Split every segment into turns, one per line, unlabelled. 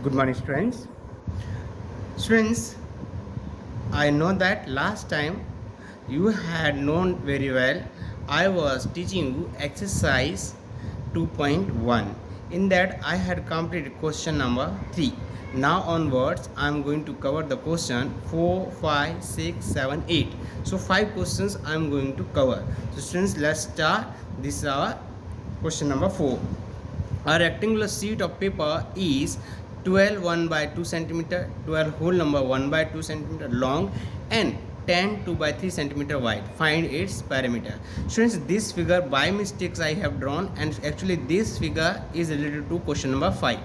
Good morning, students. Students, I know that last time you had known very well. I was teaching you exercise 2.1. In that, I had completed question number 3. Now onwards, I am going to cover the question 4, 5, 6, 7, 8. So 5 questions I am going to cover. So students, let's start. This is our question number 4. A rectangular sheet of paper is 12 1 by 2 centimeter, 12 whole number 1 by 2 centimeter long and 10 2 by 3 centimeter wide. Find its perimeter. Students, this figure by mistakes I have drawn and actually this figure is related to question number 5.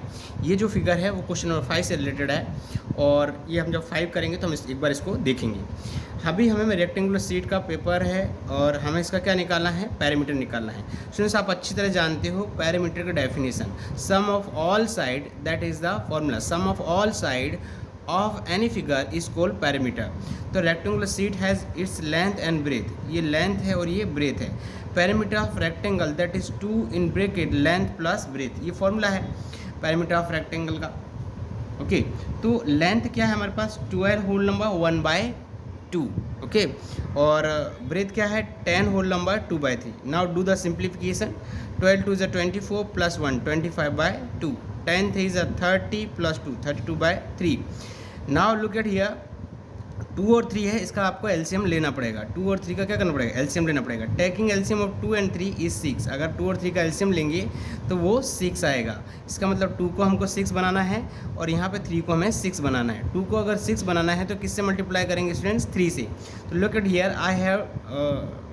ये जो figure है वो question number 5 से related है और ये हम जब 5 करेंगे तो हम एक बार इसको देखेंगे. अभी हमें रेक्टेंगुलर शीट का पेपर है और हमें इसका क्या निकालना है, पैरामीटर निकालना है. स्टूडेंट्स, आप अच्छी तरह जानते हो पैरामीटर का definition, sum of all side, that is the formula, sum of all side of any figure is called perimeter. तो rectangular sheet has its length and breadth, ये लेंथ है और ये ब्रेथ है. Perimeter of rectangle that is 2 in bracket length plus breadth, ये formula है perimeter of rectangle का. Okay, तो लेंथ क्या है हमारे पास, 12 होल नंबर 1 बाय 2. ओके, और ब्रेथ क्या है, 10 whole number 2 by 3. Now do the simplification. 12 2 is 24 plus 1 25 by 2. 10 3 is 30 plus 2 32 by 3. Now look at here, 2 और 3 है, इसका आपको एलसीएम लेना पड़ेगा. 2 और 3 का क्या करना पड़ेगा, एलसीएम लेना पड़ेगा. Taking LCM of 2 and 3 is 6. अगर 2 और 3 का एलसीएम लेंगे तो वो 6 आएगा. इसका मतलब 2 को हमको 6 बनाना है और यहाँ पे 3 को हमें 6 बनाना है. 2 को अगर 6 बनाना है तो किससे मल्टीप्लाई करेंगे स्टूडेंट्स, 3 से. तो look at here, I have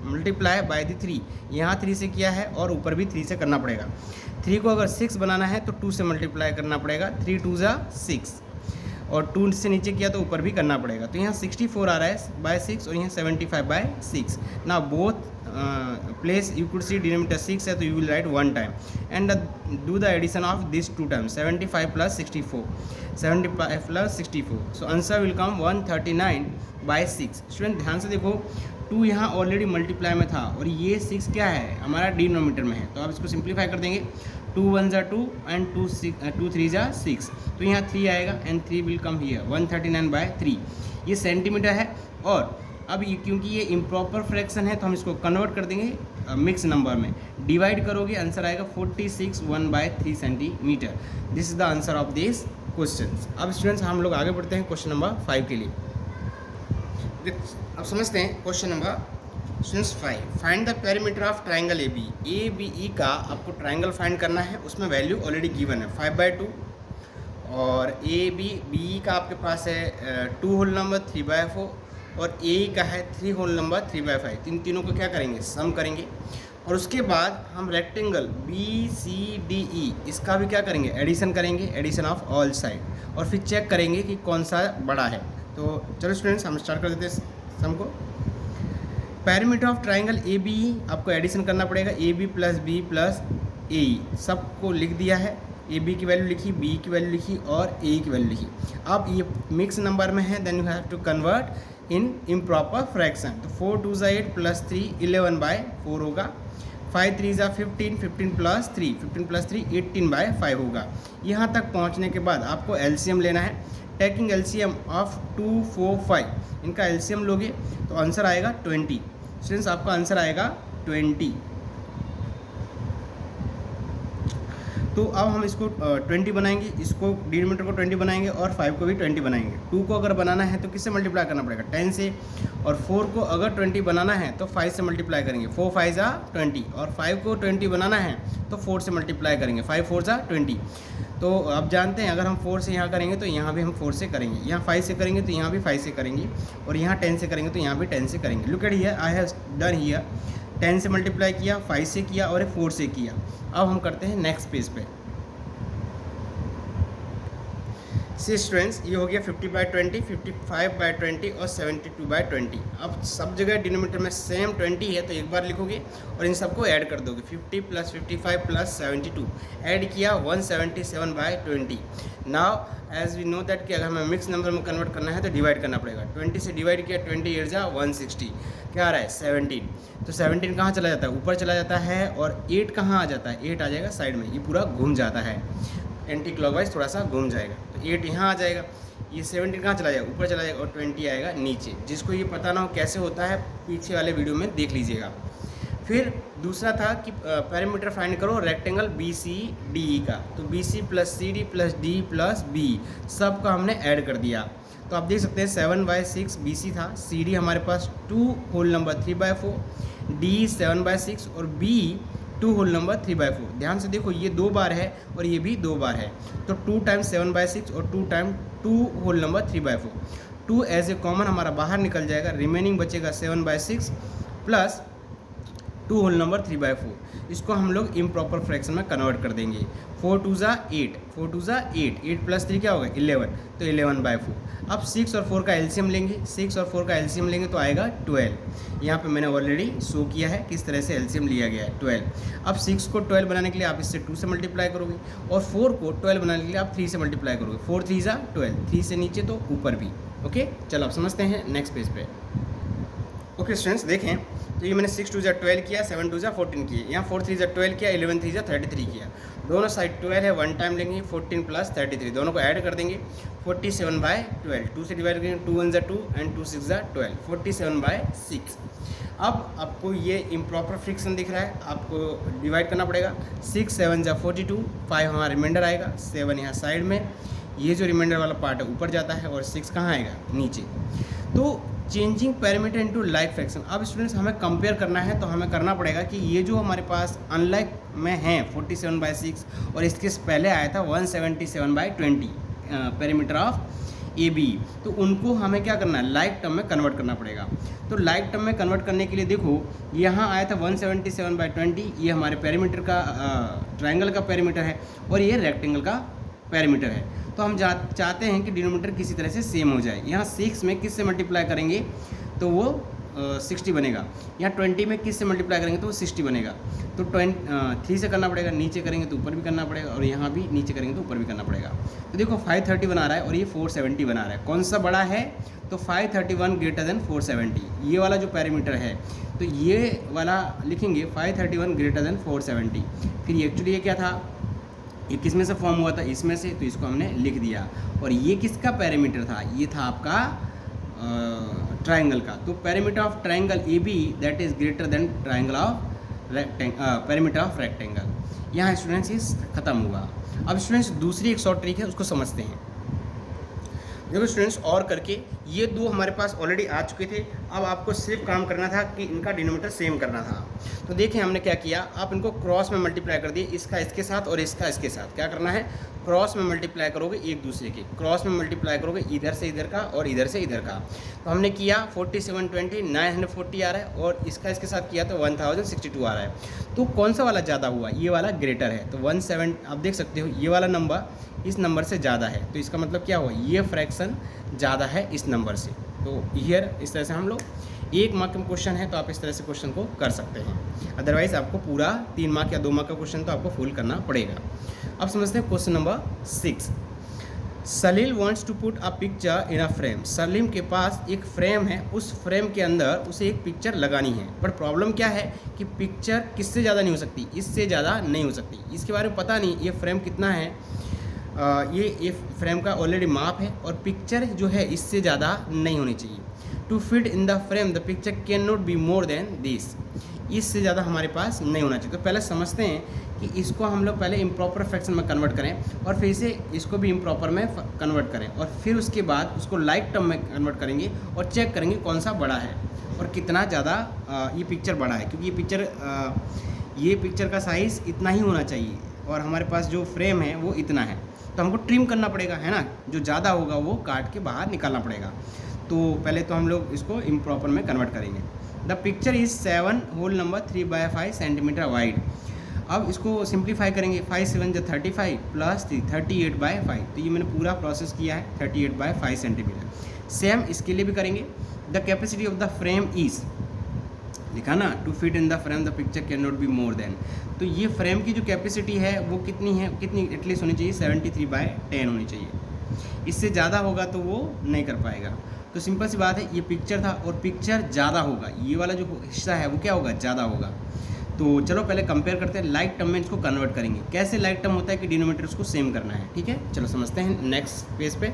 multiply by the 3. यहाँ 3 से किया है और ऊपर भी 3 से करना पड़ेगा. 3 को अगर 6 बनाना है तो 2 से मल्टीप्लाई करना पड़ेगा. 3 2 जा 6 और 2 से नीचे किया तो ऊपर भी करना पड़ेगा. तो यहाँ 64 आ रहा है बाय 6 और यहाँ 75 बाय 6. ना both place you could see denominator 6 है तो you will write 1 time and do the addition of this 2 times. 75 plus 64, 75 plus 64. So answer will come 139 by 6. Student ध्यान से देखो, 2 यहाँ ऑलरेडी मल्टीप्लाई में था और ये 6 क्या है, हमारा डिनोमिनेटर में है. तो आप इसको सिंप्लीफाई कर देंगे. 2 1 जा 2 एंड 2 3 जा 6. तो यहाँ 3 आएगा and 3 will come here 139 by 3. ये सेंटीमीटर है. और अब ये क्योंकि ये इम्प्रॉपर फ्रैक्शन है तो हम इसको कन्वर्ट कर देंगे मिक्स नंबर में. डिवाइड करोगे आंसर आएगा 46 1 by 3 centimetre. This is the answer of this question. अब स्टूडेंट्स हम लोग आगे बढ़ते हैं क्वेश्चन नंबर 5 के लिए. अब समझते हैं question number students 5. Find the perimeter of triangle A B E का आपको ट्राइंगल फाइंड करना है. उसमें वैल्यू ऑलरेडी गिवन है 5 by 2 और ए बी का आपके पास है 2 होल नंबर 3 by 4 और ए का है 3 होल नंबर 3 by 5. तीनों को क्या करेंगे, सम करेंगे. और उसके बाद हम rectangle B C D E इसका भी क्या करेंगे, एडिशन करेंगे, एडिशन ऑफ ऑल साइड. और फिर चेक करेंगे कि कौन सा बड़ा है. तो चलो स्टूडेंट्स हम स्टार्ट कर देते हैं सम को. Perimeter of triangle A B आपको एडिशन करना पड़ेगा. A B plus B plus A सबको लिख दिया है. ए बी की वैल्यू लिखी, बी की वैल्यू लिखी और ए की वैल्यू लिखी. अब ये मिक्स नंबर में है, then you have to convert in improper fraction. तो 4 2 जा 8 प्लस 3 11 बाय 4 होगा. 5 3 जा 15 15 प्लस 3 15 प्लस 3 18 बाय 5 होगा. यहाँ तक पहुँचने के बाद आपको एलसीएम लेना है. टेकिंग एलसीएम ऑफ 2 4 5, इनका एलसीएम लोगे तो आंसर आएगा 20. स्टूडेंट्स आपका आंसर आएगा 20. तो अब हम इसको 20 बनाएंगे, इसको डिनोमिनेटर को 20 बनाएंगे और 5 को भी 20 बनाएंगे. 2 को अगर बनाना है तो किससे मल्टीप्लाई करना पड़ेगा, 10 से. और 4 को अगर 20 बनाना है तो 5 से मल्टीप्लाई करेंगे. 4 5 जा 20 और 5 को 20 बनाना है तो 4 से मल्टीप्लाई करेंगे. 5 4 जा 20. तो आप जानते हैं अगर हम 4 से यहाँ करेंगे तो यहाँ भी हम 4 से करेंगे. यहाँ 5 से करेंगे तो यहाँ भी 5 से करेंगे और यहाँ 10 से करेंगे तो यहाँ भी 10 से करेंगे. Look at here, I have done here. 10 से मल्टीप्लाई किया, 5 से किया और 4 से किया. अब हम करते हैं नेक्स्ट पेज पे. सी स्टूडेंट्स, ये हो गया 50 by 20, 55 by 20 और 72 by 20. अब सब जगह डिनोमिनेटर में सेम 20 है तो एक बार लिखोगे और इन सबको ऐड कर दोगे. 50 प्लस 55 प्लस 72 ऐड किया 177 by 20. Now as we know that कि अगर हमें मिक्स नंबर में कन्वर्ट करना है तो डिवाइड करना पड़ेगा. 20 से डिवाइड किया 20 8 जा 160. क्या आ रहा है 17. तो 17 कहाँ चला जाता है, ऊपर चला जाता है और 8 कहाँ आ जाता है, 8 आ जाएगा साइड में. ये पूरा घूम जाता है. एंटी क्लॉकवाइज थोड़ा सा घूम जाएगा। तो 8 यहाँ आ जाएगा, ये 17 कहाँ चला जाएगा, ऊपर चला जाएगा, और 20 आएगा नीचे। जिसको ये पता ना हो कैसे होता है, पीछे वाले वीडियो में देख लीजिएगा। फिर दूसरा था कि पैरामीटर फाइंड करो rectangle B C D E का। तो B C plus C D plus D plus B सब का हमने ऐड कर दिया। तो आप देख सकते हैं 7/6 बी सी था, सी डी हमारे पास 2 होल नंबर 3/4, डी 7/6 और बी 2 होल नंबर 3/4। ध्यान से देखो, ये 2 बार है और ये भी 2 बार है। तो 2 टाइम्स 7/6 और 2 time 2 whole number 3/4। 2 as a common हमारा बाहर निकल जाएगा, रिमेनिंग बचेगा 7/6 प्लस 2 होल नंबर 3/4। इसको हम लोग इम्प्रॉपर फ्रैक्शन में कन्वर्ट कर देंगे। 4 2 ज़ा 8, 4 2 ज़ा 8, 8 प्लस 3 क्या होगा 11, तो 11/4। अब 6 और 4 का एलसीएम लेंगे, 6 और 4 का एलसीएम लेंगे तो आएगा 12। यहाँ पे मैंने ऑलरेडी शो किया है किस तरह से एलसीएम लिया गया है, 12। अब 6 को 12 बनाने के लिए आप इससे 2 से मल्टीप्लाई करोगे, और 4 को 12 बनाने के लिए आप 3 से मल्टीप्लाई करोगे। 4 3 ज़ा 12, 3 से नीचे तो ऊपर भी। ओके, चलो आप समझते हैं नेक्स्ट पेज पे। ओके स्टूडेंट्स, देखें तो ये मैंने 6 2 ज़ा 12 किया, 7 2 ज़ा 14 किए, यहाँ 4 3 ज़ा 12 किया, 11 3 ज़ा 33 किया। दोनों साइड 12 है, 1 टाइम लेंगे, 14 प्लस 33 दोनों को ऐड कर देंगे, 47/12। 2 से डिवाइड करेंगे, 2 1 ज़ा 2 एंड 2 6 ज़ा 12, 47/6। अब आपको ये इम्प्रॉपर फ्रिक्शन दिख रहा है, आपको डिवाइड करना पड़ेगा। 6 7 ज़ा 42, 5 हमारा रिमाइंडर आएगा, 7 यहाँ साइड में, ये जो रिमाइंडर वाला पार्ट है ऊपर जाता है, और 6 कहाँ आएगा नीचे। तो changing parameter into like fraction. अब स्टूडेंट्स हमें कंपेयर करना है, तो हमें करना पड़ेगा कि ये जो हमारे पास अनलाइक में है 47/6 और इसके पहले आया था 177/20 पैरामीटर ऑफ ए बी, तो उनको हमें क्या करना है, लाइक टर्म में कन्वर्ट करना पड़ेगा। तो लाइक टर्म में कन्वर्ट करने के लिए देखो, यहाँ आया था 177/20, ये हमारे पैरामीटर का ट्रायंगल का पैरामीटर है, और ये रेक्टेंगल का पैरामीटर है। तो हम चाहते हैं कि डिनोमिनेटर किसी तरह से सेम हो जाए। यहाँ 6 में किस से मल्टीप्लाई करेंगे तो वो 60 बनेगा, यहाँ 20 में किस से मल्टीप्लाई करेंगे तो वो 60 बनेगा। तो 3 से करना पड़ेगा, नीचे करेंगे तो ऊपर भी करना पड़ेगा, और यहाँ भी नीचे करेंगे तो ऊपर भी करना पड़ेगा। तो देखो 530 बना रहा है और ये 470 बना रहा है। कौन सा बड़ा है, तो 531 ग्रेटर देन 470, ये वाला जो पैरामीटर है, तो ये वाला लिखेंगे 531 ग्रेटर देन 470। फिर एक्चुअली ये क्या था, ये किस में से फॉर्म हुआ था, इसमें से, तो इसको हमने लिख दिया। और ये किसका पैरामीटर था, ये था आपका ट्रायंगल का। तो parameter of triangle A B that is greater than triangle of parameter of rectangle. यहाँ स्टूडेंट्स ये खत्म हुआ। अब स्टूडेंट्स दूसरी एक शॉर्ट ट्रिक है, उसको समझते हैं। देखो स्टूडेंट्स, और करके ये 2 हमारे पास ऑलरेडी आ चुके थे। अब आपको सिर्फ काम करना था कि इनका डिनोमिनेटर सेम करना था। तो देखें हमने क्या किया, आप इनको क्रॉस में मल्टीप्लाई कर दिए, इसका इसके साथ और इसका इसके साथ। क्या करना है, क्रॉस में मल्टीप्लाई करोगे एक दूसरे के, क्रॉस में मल्टीप्लाई करोगे इधर से इधर का और इधर से इधर का। तो हमने किया 4720 940 आ रहा है, और इसका इसके साथ किया तो 1062 आ रहा है। तो कौन सा वाला ज़्यादा हुआ, ये वाला ग्रेटर है। तो 17 आप देख सकते हो ये वाला नंबर इस नंबर से ज़्यादा है, तो इसका मतलब क्या हुआ, ये फ्रैक्शन ज़्यादा है इस नंबर से। तो हियर इस तरह से हम लोग 1 मार्क का क्वेश्चन है तो आप इस तरह से क्वेश्चन को कर सकते हैं। अदरवाइज़ आपको पूरा 3 मार्क या 2 मार्क का क्वेश्चन तो आपको फुल करना पड़ेगा। अब समझते हैं question number 6। Salil wants to put a picture in a frame. Salim के पास एक फ्रेम है, उस फ्रेम के अंदर उसे एक पिक्चर लगानी है। बट प्रॉब्लम क्या है कि पिक्चर किससे ज़्यादा नहीं हो सकती, इससे ज़्यादा नहीं हो सकती। इसके बारे में पता नहीं ये फ्रेम कितना है, ये फ्रेम का ऑलरेडी माप है, और पिक्चर जो है इससे ज़्यादा नहीं होनी चाहिए। To fit in the frame the picture can not be more than this. इससे ज़्यादा हमारे पास नहीं होना चाहिए। तो पहले समझते हैं कि इसको हम लोग पहले इम्प्रॉपर फ्रैक्शन में कन्वर्ट करें, और फिर से इसको भी इम्प्रॉपर में कन्वर्ट करें, और फिर उसके बाद उसको लाइक टर्म में कन्वर्ट करेंगे और चेक करेंगे कौन सा बड़ा है और कितना ज़्यादा ये पिक्चर बड़ा है। क्योंकि ये पिक्चर का साइज़ इतना ही होना चाहिए, और हमारे पास जो फ्रेम है वो इतना है। तो हमको ट्रिम करना पड़ेगा, है ना, जो ज़्यादा होगा वो काट के बाहर निकालना पड़ेगा। तो पहले तो हम लोग इसको इम्प्रॉपर में कन्वर्ट करेंगे। The picture is 7 whole number 3/5 centimetre wide. अब इसको सिंप्लीफाई करेंगे, 5 7 जो 35 प्लस 3 38/5। तो ये मैंने पूरा प्रोसेस किया है 38/5 सेंटीमीटर। सेम इसके लिए भी करेंगे। The capacity of the frame is, लिखा ना, to fit in the frame the picture can not be more than. तो ये फ्रेम की जो कैपेसिटी है वो कितनी है, कितनी एटलीस्ट होनी चाहिए, 73/10 होनी चाहिए। इससे ज़्यादा होगा तो वो नहीं कर पाएगा। तो सिंपल सी बात है, ये पिक्चर था और पिक्चर ज़्यादा होगा, ये वाला जो हिस्सा है वो क्या होगा, ज़्यादा होगा। तो चलो पहले कंपेयर करते हैं, लाइक टर्म में इसको कन्वर्ट करेंगे। कैसे लाइक टर्म होता है कि डिनोमिनेटर उसको सेम करना है, ठीक है। चलो समझते हैं नेक्स्ट पेज पे।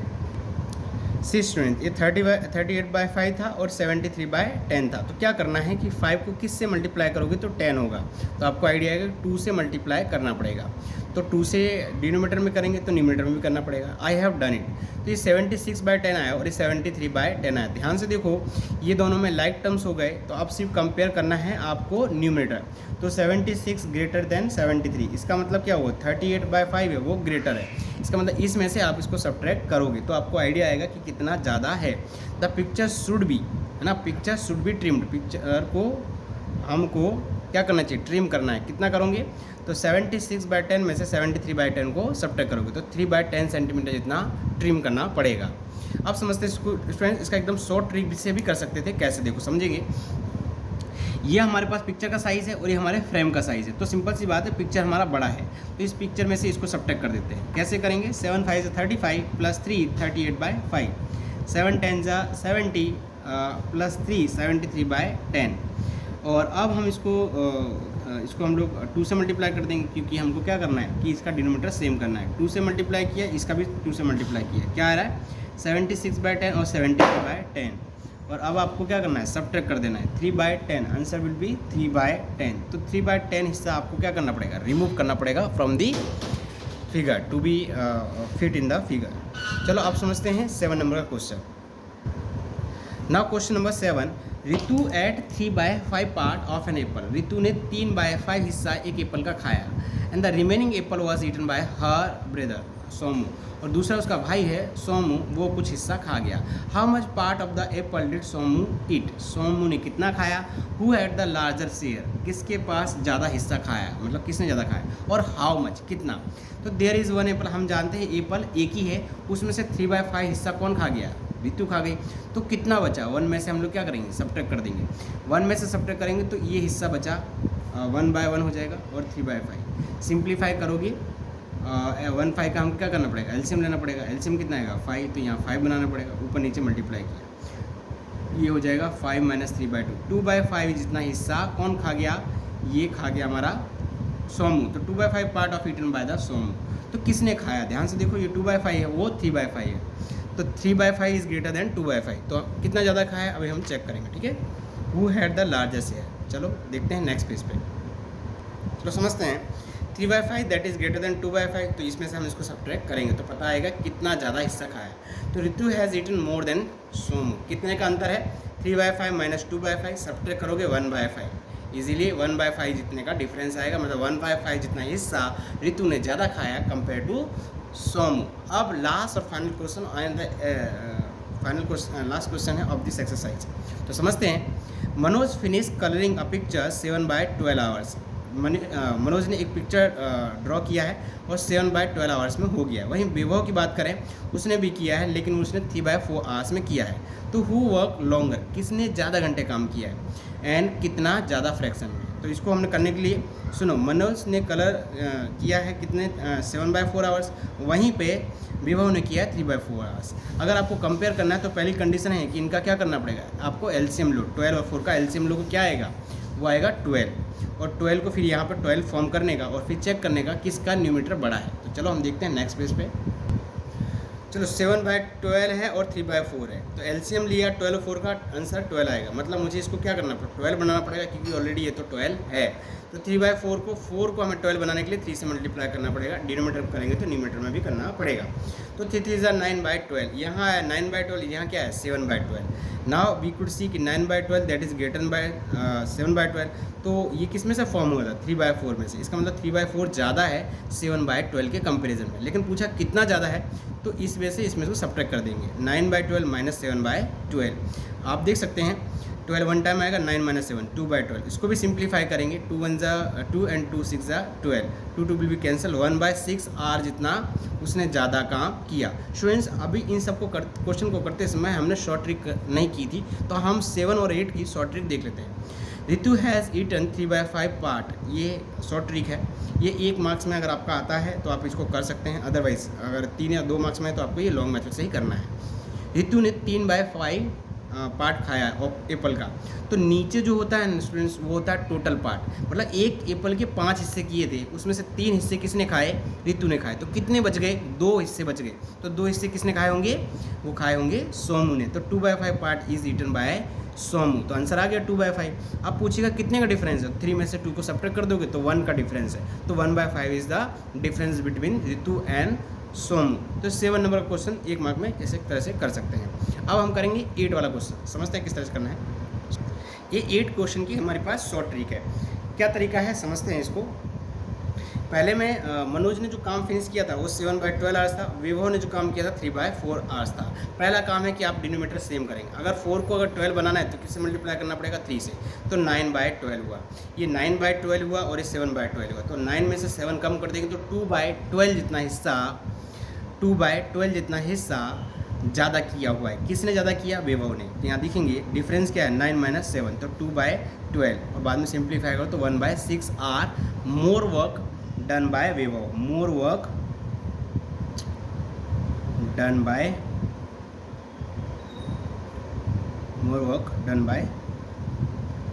सी स्टूडेंट, ये 38/5 था और 73/10 था। तो क्या करना है कि 5 को किस से मल्टीप्लाई करोगे तो 10 होगा। तो आपको आइडिया आएगा 2 से मल्टीप्लाई करना पड़ेगा। तो 2 से डिनोमीटर में करेंगे तो न्यूमरेटर में भी करना पड़ेगा। I have done it. तो ये 76/10 आया और ये 73/10 आया। ध्यान से देखो, ये दोनों में लाइक टर्म्स हो गए, तो अब सिर्फ कंपेयर करना है आपको न्यूमरेटर। तो 76 ग्रेटर देन 73, इसका मतलब क्या हुआ, 38/5 है वो ग्रेटर है। इसका मतलब इसमें से आप इसको सब्ट्रैक्ट करोगे तो आपको आइडिया आएगा कि कितना ज़्यादा है। द पिक्चर शुड बी, है ना, picture should be trimmed. Picture को हमको क्या करना चाहिए, ट्रिम करना है। कितना करोगे, तो 76/10 में से 73/10 को सब्ट्रैक्ट करोगे तो 3/10 सेंटीमीटर जितना ट्रिम करना पड़ेगा। अब समझते हैं स्टूडेंट्स, इसका एकदम शॉर्ट ट्रिक से भी कर सकते थे। कैसे, देखो समझेंगे। ये हमारे पास पिक्चर का साइज़ है और ये हमारे फ्रेम का साइज़ है। तो सिंपल सी बात है, पिक्चर हमारा बड़ा है तो इस पिक्चर में से इसको सब्ट्रैक्ट कर देते हैं। कैसे करेंगे, 7 5 से 35 प्लस 3 38/5, 7 10 जा 70 प्लस 3 73/10। और अब हम इसको हम लोग 2 से मल्टीप्लाई कर देंगे, क्योंकि हमको क्या करना है कि इसका डिनोमीटर सेम करना है। 2 से मल्टीप्लाई किया, इसका भी 2 से मल्टीप्लाई किया, क्या आ रहा है 76/10 और 73/10। और अब आपको क्या करना है, सब्ट्रैक्ट कर देना है 3/10, आंसर विल बी 3/10। तो 3/10 हिस्सा आपको क्या करना पड़ेगा, रिमूव करना पड़ेगा from the figure to be fit in the figure. चलो आप समझते हैं 7 नंबर का क्वेश्चन। Now question number 7, Ritu ate 3/5 part of an apple. Ritu ने 3/5 हिस्सा एक एप्पल का खाया and the remaining apple was eaten by her brother Somu. और दूसरा उसका भाई है सोमू, वो कुछ हिस्सा खा गया। How much part of the apple did Somu eat. Somu ने कितना खाया। Who had the larger share, किसके पास ज़्यादा हिस्सा खाया, मतलब किसने ज़्यादा खाया। और हाउ मच, कितना। तो देयर इज़ वन एप्पल, हम जानते हैं एप्पल एक ही है, उसमें से 3/5 हिस्सा कौन खा गया, रितु खा गई। तो कितना बचा, 1 में से हम लोग क्या करेंगे, सब्ट्रैक्ट कर देंगे। 1 में से सब्ट्रैक्ट करेंगे तो ये हिस्सा बचा 1/1 हो जाएगा और 3/5 सिंप्लीफाई करोगे। 1/5 का हमको क्या करना पड़ेगा, एलसीएम लेना पड़ेगा। एलसीएम कितना आएगा 5, तो यहाँ 5 बनाना पड़ेगा, ऊपर नीचे मल्टीप्लाई किया, ये हो जाएगा 5 - 3/2। 2/5 जितना हिस्सा कौन खा गया, ये खा गया हमारा सोमू। तो 2/5 part of eaten by the Somu. तो किसने खाया, ध्यान से देखो, ये 2/5 है, वो 3/5 है। तो 3/5 इज़ ग्रेटर देन 2/5। तो कितना ज़्यादा खाया अभी हम चेक करेंगे, ठीक है। Who had the largest share. चलो देखते हैं नेक्स्ट पेज पे। चलो समझते हैं 3/5 दैट इज़ ग्रेटर देन 2/5। तो इसमें से हम इसको सब्ट्रैक्ट करेंगे तो पता आएगा कितना ज़्यादा हिस्सा खाया। तो Ritu has eaten more than Somu. कितने का अंतर है, 3/5 - 2/5, सब्ट्रैक्ट करोगे 1/5। इजीली 1/5 जितने का डिफरेंस आएगा, मतलब 1/5 जितना हिस्सा रितु ने ज़्यादा खाया कंपेयर टू सोमू। अब लास्ट और फाइनल क्वेश्चन लास्ट क्वेश्चन है ऑफ दिस एक्सरसाइज। तो समझते हैं। Manoj finish colouring a picture 7/12 hours. Manoj ने एक पिक्चर ड्रॉ किया है और 7/12 आवर्स में हो गया है। वहीं विभव की बात करें, उसने भी किया है लेकिन उसने 3/4 आवर्स में किया है। तो हु वर्क लॉन्गर, किसने ज़्यादा घंटे काम किया है एंड कितना ज़्यादा फ्रैक्शन में। तो इसको हमने करने के लिए सुनो, मनोज ने कलर किया है कितने 7/4 आवर्स, वहीं पे विभव ने किया है 3/4 आवर्स। अगर आपको कंपेयर करना है तो पहली कंडीशन है कि इनका क्या करना पड़ेगा, आपको एलसीएम लो। 12 और 4 का एलसीएम लो क्या आएगा, वो आएगा 12। और 12 को फिर यहाँ पर 12 फॉर्म करने का और फिर चेक करने का किसका न्यूमीटर बड़ा है। तो चलो हम देखते हैं नेक्स्ट पेज पे। चलो 7/12 है और 3/4 है, तो एलसीएम लिया 12 और 4 का, आंसर 12 आएगा। मतलब मुझे इसको क्या करना पड़ेगा, 12 बनाना पड़ेगा क्योंकि ऑलरेडी ये तो 12 है। तो 3/4 को 4 को हमें 12 बनाने के लिए 3 से मल्टीप्लाई करना पड़ेगा। डिनोमीटर करेंगे तो न्यूमीटर में भी करना पड़ेगा। तो 3 3 ज़ा 9/12, यहाँ है 9/12, यहाँ क्या है 7/12। नाउ वी कुड सी कि 9/12 दैट इज़ ग्रेटर बाय 7/12। तो ये किस में से फॉर्म हुआ था, 3/4 में से। इसका मतलब 3/4 ज़्यादा है 7/12 के कंपेरिजन में। लेकिन पूछा कितना ज़्यादा है, तो इस वजह से इसमें को सब्ट्रैक्ट कर देंगे। 9/12 - 7/12 आप देख सकते हैं। 12 वन टाइम आएगा, 9 - 7 2/12। इसको भी सिंप्लीफाई करेंगे, 2 1 ज़ा 2 एंड 2 6 ज़ा 12, 2 2 विल बी कैंसिल, 1/6 आर जितना उसने ज़्यादा काम किया। स्टूडेंट्स अभी इन सबको क्वेश्चन को करते समय हमने शॉर्ट ट्रिक नहीं की थी, तो हम 7 और 8 की शॉर्ट ट्रिक देख लेते हैं। रितु हैज़ ईटन 3/5 पार्ट, ये शॉर्ट ट्रिक है। ये 1 मार्क्स में अगर आपका आता है तो आप इसको कर सकते हैं, अदरवाइज अगर 3 या 2 मार्क्स में है तो आपको ये लॉन्ग मेथड से ही करना है। रितु ने 3/5 पार्ट खाया एप्पल का, तो नीचे जो होता है स्टूडेंट्स वो होता है टोटल पार्ट। मतलब एक एप्पल के 5 हिस्से किए थे, उसमें से 3 हिस्से किसने खाए, रितु ने खाए। तो कितने बच गए, 2 हिस्से बच गए। तो 2 हिस्से किसने खाए होंगे, वो खाए होंगे सोमू ने। तो 2/5 part is eaten by Somu. तो आंसर आ गया 2/5। अब पूछेगा कितने का डिफरेंस है, 3 में से 2 को सब्ट्रैक्ट कर दोगे तो 1 का डिफरेंस है। तो 1/5 is the difference between Ritu and Somu. तो 7 नंबर का क्वेश्चन 1 मार्क में इस तरह से कर सकते हैं। अब हम करेंगे 8 वाला क्वेश्चन, समझते हैं किस तरह से करना है। ये 8 क्वेश्चन की हमारे पास शॉर्ट ट्रिक है। क्या तरीका है समझते हैं इसको। पहले में मनोज ने जो काम फिनिश किया था वो 7/12 आवर्स था। विभव ने जो काम किया था 3/4 आवर्स था। पहला काम है कि आप डिनोमीटर सेम करेंगे। अगर 4 को अगर 12 बनाना है तो किससे मल्टीप्लाई करना पड़ेगा, 3 से। तो 9/12 हुआ, ये 9/12 हुआ और ये 7/12 हुआ। तो 9 में से 7 कम कर देंगे तो 2/12 जितना हिस्सा, 2/12 जितना हिस्सा ज़्यादा किया हुआ है। किसने ज़्यादा किया, विभव ने। तो यहाँ देखेंगे डिफरेंस क्या है, 9 - 7, तो 2/12 और बाद में सिंप्लीफाई करो तो 1/6 are more work done by Vibhav, more work done by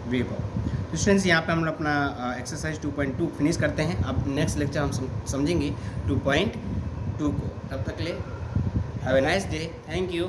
विभव। तो स्टूडेंट्स यहाँ पे हम लोग अपना एक्सरसाइज 2.2 फिनिश करते हैं। अब नेक्स्ट लेक्चर हम समझेंगे 2.2 को। तब तक के लिए have a nice day, thank you.